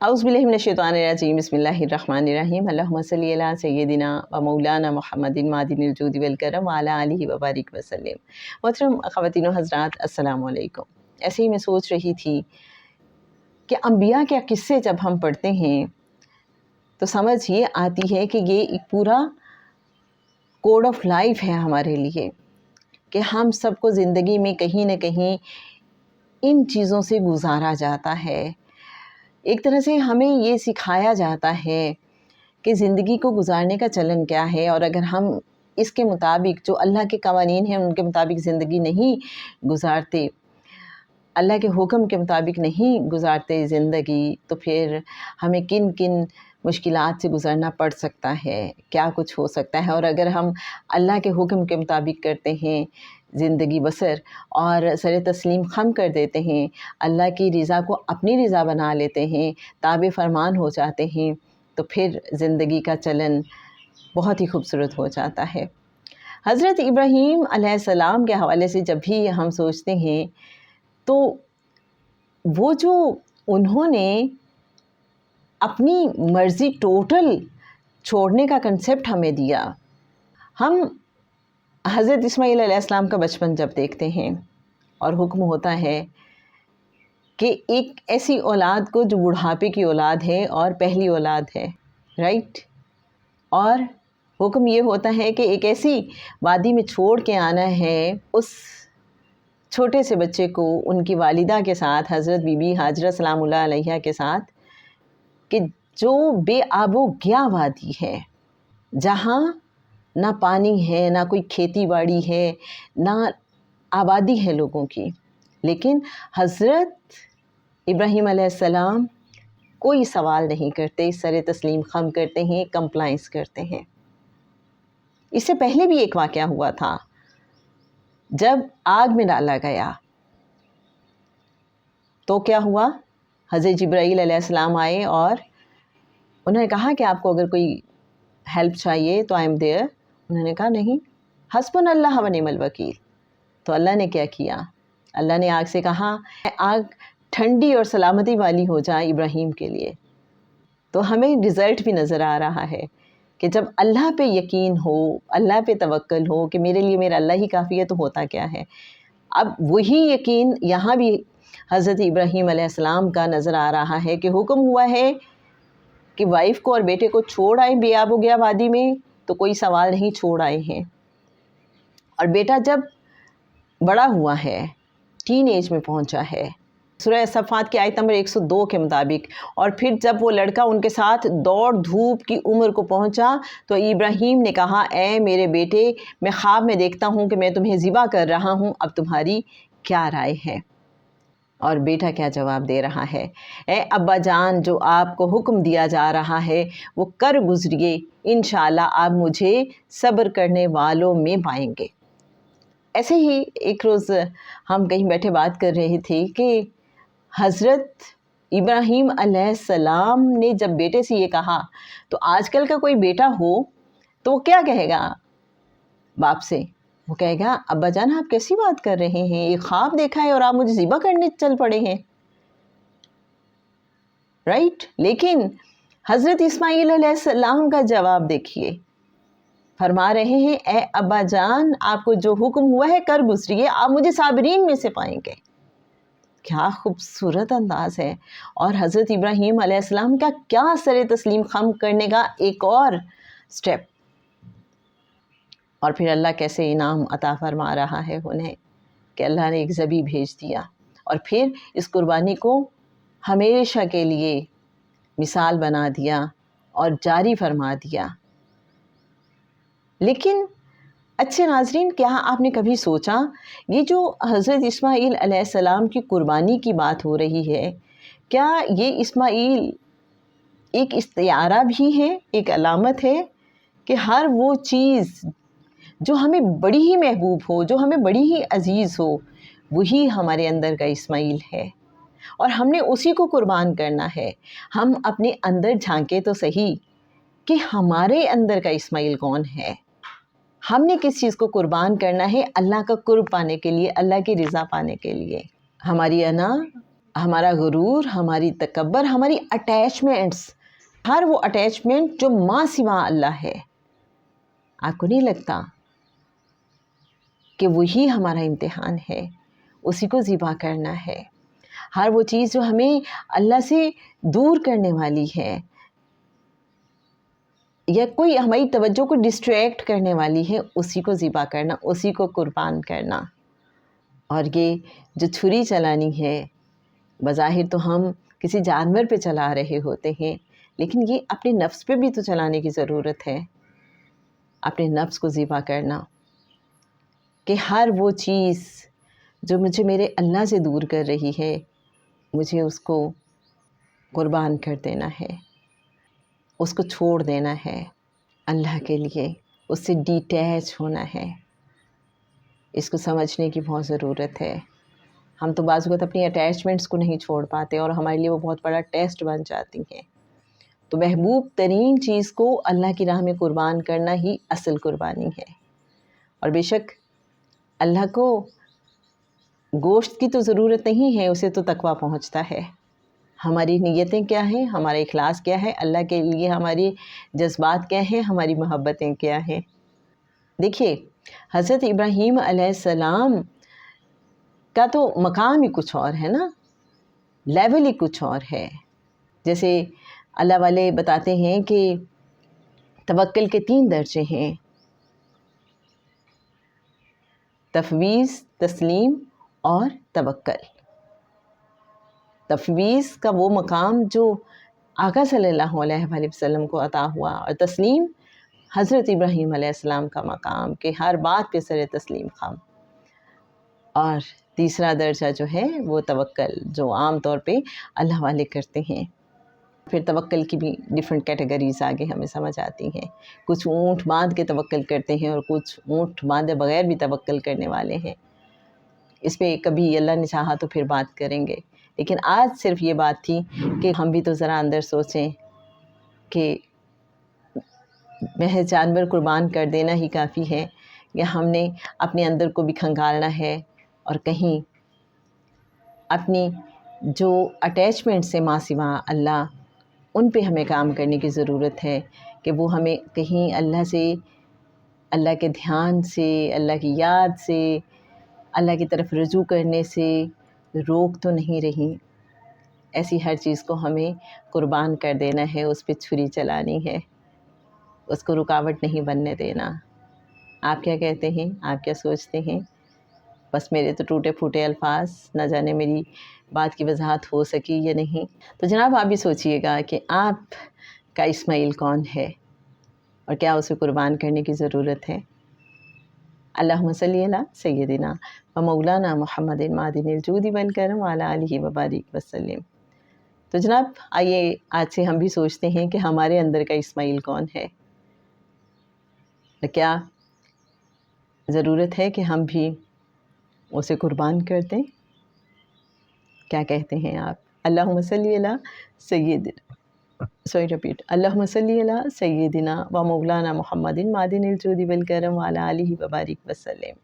اعوذ باللہ من الشیطان الرجیم، بسم اللہ الرحمن الرحیم، اللہم صلی علی سیدنا و مولانا محمد معدن الجود والکرم وعلی آلہ وبارک وسلم۔ محترم خواتین و حضرات، السلام علیکم۔ ایسے ہی میں سوچ رہی تھی کہ انبیاء کے قصے جب ہم پڑھتے ہیں تو سمجھ یہ آتی ہے کہ یہ ایک پورا کوڈ آف لائف ہے ہمارے لیے، کہ ہم سب کو زندگی میں کہیں نہ کہیں ان چیزوں سے گزارا جاتا ہے۔ ایک طرح سے ہمیں یہ سکھایا جاتا ہے کہ زندگی کو گزارنے کا چلن کیا ہے، اور اگر ہم اس کے مطابق جو اللہ کے قوانین ہیں ان کے مطابق زندگی نہیں گزارتے، اللہ کے حکم کے مطابق نہیں گزارتے زندگی، تو پھر ہمیں کن کن مشکلات سے گزرنا پڑ سکتا ہے، کیا کچھ ہو سکتا ہے۔ اور اگر ہم اللہ کے حکم کے مطابق کرتے ہیں زندگی بسر اور سر تسلیم خم کر دیتے ہیں، اللہ کی رضا کو اپنی رضا بنا لیتے ہیں، تابع فرمان ہو جاتے ہیں، تو پھر زندگی کا چلن بہت ہی خوبصورت ہو جاتا ہے۔ حضرت ابراہیم علیہ السلام کے حوالے سے جب بھی ہم سوچتے ہیں تو وہ جو انہوں نے اپنی مرضی ٹوٹل چھوڑنے کا کنسیپٹ ہمیں دیا، ہم حضرت اسماعیل علیہ السلام کا بچپن جب دیکھتے ہیں اور حکم ہوتا ہے کہ ایک ایسی اولاد کو جو بڑھاپے کی اولاد ہے اور پہلی اولاد ہے، رائٹ، اور حکم یہ ہوتا ہے کہ ایک ایسی وادی میں چھوڑ کے آنا ہے اس چھوٹے سے بچے کو ان کی والدہ کے ساتھ، حضرت بی بی ہاجرہ سلام اللہ علیہا کے ساتھ، کہ جو بے آب و گیا وادی ہے، جہاں نہ پانی ہے، نہ کوئی کھیتی باڑی ہے، نہ آبادی ہے لوگوں کی، لیکن حضرت ابراہیم علیہ السلام کوئی سوال نہیں کرتے، سر تسلیم خم کرتے ہیں، کمپلائنس کرتے ہیں۔ اس سے پہلے بھی ایک واقعہ ہوا تھا، جب آگ میں ڈالا گیا تو کیا ہوا؟ حضرت جبرائیل علیہ السلام آئے اور انہوں نے کہا کہ آپ کو اگر کوئی ہیلپ چاہیے تو آئی ایم دیئر۔ انہوں نے کہا نہیں، حسبنا اللہ و نعم الوکیل۔ تو اللہ نے کیا کیا؟ اللہ نے آگ سے کہا آگ ٹھنڈی اور سلامتی والی ہو جائے ابراہیم کے لیے۔ تو ہمیں رزلٹ بھی نظر آ رہا ہے کہ جب اللہ پہ یقین ہو، اللہ پہ توکل ہو کہ میرے لیے میرا اللہ ہی کافی ہے، تو ہوتا کیا ہے؟ اب وہی یقین یہاں بھی حضرت ابراہیم علیہ السلام کا نظر آ رہا ہے کہ حکم ہوا ہے کہ وائف کو اور بیٹے کو چھوڑ آئیں بے آب و گیا وادی میں، تو کوئی سوال نہیں، چھوڑ آئے ہیں۔ اور بیٹا جب بڑا ہوا ہے، ٹین ایج میں پہنچا ہے، سورہ صفات کی آیت نمبر 102 کے مطابق، اور پھر جب وہ لڑکا ان کے ساتھ دوڑ دھوپ کی عمر کو پہنچا، تو ابراہیم نے کہا اے میرے بیٹے، میں خواب میں دیکھتا ہوں کہ میں تمہیں ذبح کر رہا ہوں، اب تمہاری کیا رائے ہے؟ اور بیٹا کیا جواب دے رہا ہے؟ اے ابا جان، جو آپ کو حکم دیا جا رہا ہے وہ کر گزریے، انشاءاللہ آپ مجھے صبر کرنے والوں میں پائیں گے۔ ایسے ہی ایک روز ہم کہیں بیٹھے بات کر رہے تھے کہ حضرت ابراہیم علیہ السلام نے جب بیٹے سے یہ کہا، تو آج کل کا کوئی بیٹا ہو تو وہ کیا کہے گا باپ سے؟ وہ کہے گا ابا جان آپ کیسی بات کر رہے ہیں، ایک خواب دیکھا ہے اور آپ مجھے ذبح کرنے چل پڑے ہیں، رائٹ؟ لیکن حضرت اسماعیل علیہ السلام کا جواب دیکھیے، فرما رہے ہیں اے ابا جان، آپ کو جو حکم ہوا ہے کر گزریے، آپ مجھے صابرین میں سے پائیں گے۔ کیا خوبصورت انداز ہے، اور حضرت ابراہیم علیہ السلام کا کیا سر تسلیم خم کرنے کا ایک اور سٹیپ، اور پھر اللہ کیسے انعام عطا فرما رہا ہے انہیں کہ اللہ نے ایک ذبیح بھیج دیا، اور پھر اس قربانی کو ہمیشہ کے لیے مثال بنا دیا اور جاری فرما دیا۔ لیکن اچھے ناظرین، کیا آپ نے کبھی سوچا یہ جو حضرت اسماعیل علیہ السلام کی قربانی کی بات ہو رہی ہے، کیا یہ اسماعیل ایک استعارہ بھی ہے، ایک علامت ہے کہ ہر وہ چیز جو ہمیں بڑی ہی محبوب ہو، جو ہمیں بڑی ہی عزیز ہو، وہی ہمارے اندر کا اسماعیل ہے، اور ہم نے اسی کو قربان کرنا ہے؟ ہم اپنے اندر جھانکے تو صحیح کہ ہمارے اندر کا اسماعیل کون ہے، ہم نے کس چیز کو قربان کرنا ہے اللہ کا قرب پانے کے لیے، اللہ کی رضا پانے کے لیے۔ ہماری انا ہمارا غرور، ہماری تکبر، ہماری اٹیچمنٹس، ہر وہ اٹیچمنٹ جو ماں سوا اللہ ہے، آپ کو نہیں لگتا کہ وہی ہمارا امتحان ہے، اسی کو ذبح کرنا ہے؟ ہر وہ چیز جو ہمیں اللہ سے دور کرنے والی ہے یا کوئی ہماری توجہ کو ڈسٹریکٹ کرنے والی ہے، اسی کو ذبح کرنا، اسی کو قربان کرنا۔ اور یہ جو چھری چلانی ہے، بظاہر تو ہم کسی جانور پہ چلا رہے ہوتے ہیں، لیکن یہ اپنے نفس پہ بھی تو چلانے کی ضرورت ہے، اپنے نفس کو ذبح کرنا، کہ ہر وہ چیز جو مجھے میرے اللہ سے دور کر رہی ہے، مجھے اس کو قربان کر دینا ہے، اس کو چھوڑ دینا ہے اللہ کے لیے، اس سے ڈیٹیچ ہونا ہے۔ اس کو سمجھنے کی بہت ضرورت ہے۔ ہم تو بعض اوقات اپنی اٹیچمنٹس کو نہیں چھوڑ پاتے اور ہمارے لیے وہ بہت بڑا ٹیسٹ بن جاتی ہیں۔ تو محبوب ترین چیز کو اللہ کی راہ میں قربان کرنا ہی اصل قربانی ہے۔ اور بے شک اللہ کو گوشت کی تو ضرورت نہیں ہے، اسے تو تقویٰ پہنچتا ہے۔ ہماری نیتیں کیا ہیں، ہمارا اخلاص کیا ہے، اللہ کے لیے ہماری جذبات کیا ہیں، ہماری محبتیں کیا ہیں۔ دیکھیے حضرت ابراہیم علیہ السلام کا تو مقام ہی کچھ اور ہے نا، لیول ہی کچھ اور ہے۔ جیسے اللہ والے بتاتے ہیں کہ توکل کے 3 درجے ہیں: تفویض، تسلیم اور توکل۔ تفویض کا وہ مقام جو آقا صلی اللہ علیہ وآلہ وسلم کو عطا ہوا، اور تسلیم حضرت ابراہیم علیہ السلام کا مقام کہ ہر بات پہ سر تسلیم خم۔ اور تیسرا درجہ جو ہے وہ توکل، جو عام طور پہ اللہ والے کرتے ہیں۔ پھر توکل کی بھی ڈیفرنٹ کیٹیگریز آگے ہمیں سمجھ آتی ہیں۔ کچھ اونٹ باندھ کے توکل کرتے ہیں اور کچھ اونٹ باندھے بغیر بھی توکل کرنے والے ہیں۔ اس پہ کبھی اللہ نے چاہا تو پھر بات کریں گے، لیکن آج صرف یہ بات تھی کہ ہم بھی تو ذرا اندر سوچیں کہ محض جانور قربان کر دینا ہی کافی ہے یا ہم نے اپنے اندر کو بھی کھنگالنا ہے، اور کہیں اپنی جو اٹیچمنٹ سے ماں سوا اللہ، ان پہ ہمیں کام کرنے کی ضرورت ہے کہ وہ ہمیں کہیں اللہ سے، اللہ کے دھیان سے، اللہ کی یاد سے، اللہ کی طرف رجوع کرنے سے روک تو نہیں رہی۔ ایسی ہر چیز کو ہمیں قربان کر دینا ہے، اس پہ چھری چلانی ہے، اس کو رکاوٹ نہیں بننے دینا۔ آپ کیا کہتے ہیں؟ آپ کیا سوچتے ہیں؟ بس میرے تو ٹوٹے پھوٹے الفاظ، نہ جانے میری بات کی وضاحت ہو سکی یا نہیں۔ تو جناب آپ بھی سوچئے گا کہ آپ کا اسماعیل کون ہے اور کیا اسے قربان کرنے کی ضرورت ہے؟ اللہم صلی علی سیدنا و مولانا محمد معدن الجود والکرم وعلی آلہ وبارک وسلم۔ تو جناب آئیے آج سے ہم بھی سوچتے ہیں کہ ہمارے اندر کا اسماعیل کون ہے، کیا ضرورت ہے کہ ہم بھی اسے قربان کر دیں؟ کیا کہتے ہیں آپ؟ اللہم صلی علی اللہم صلی علی سیدنا و مولانا محمد معدن الجود والکرم وعلی آلہ وبارک وسلم۔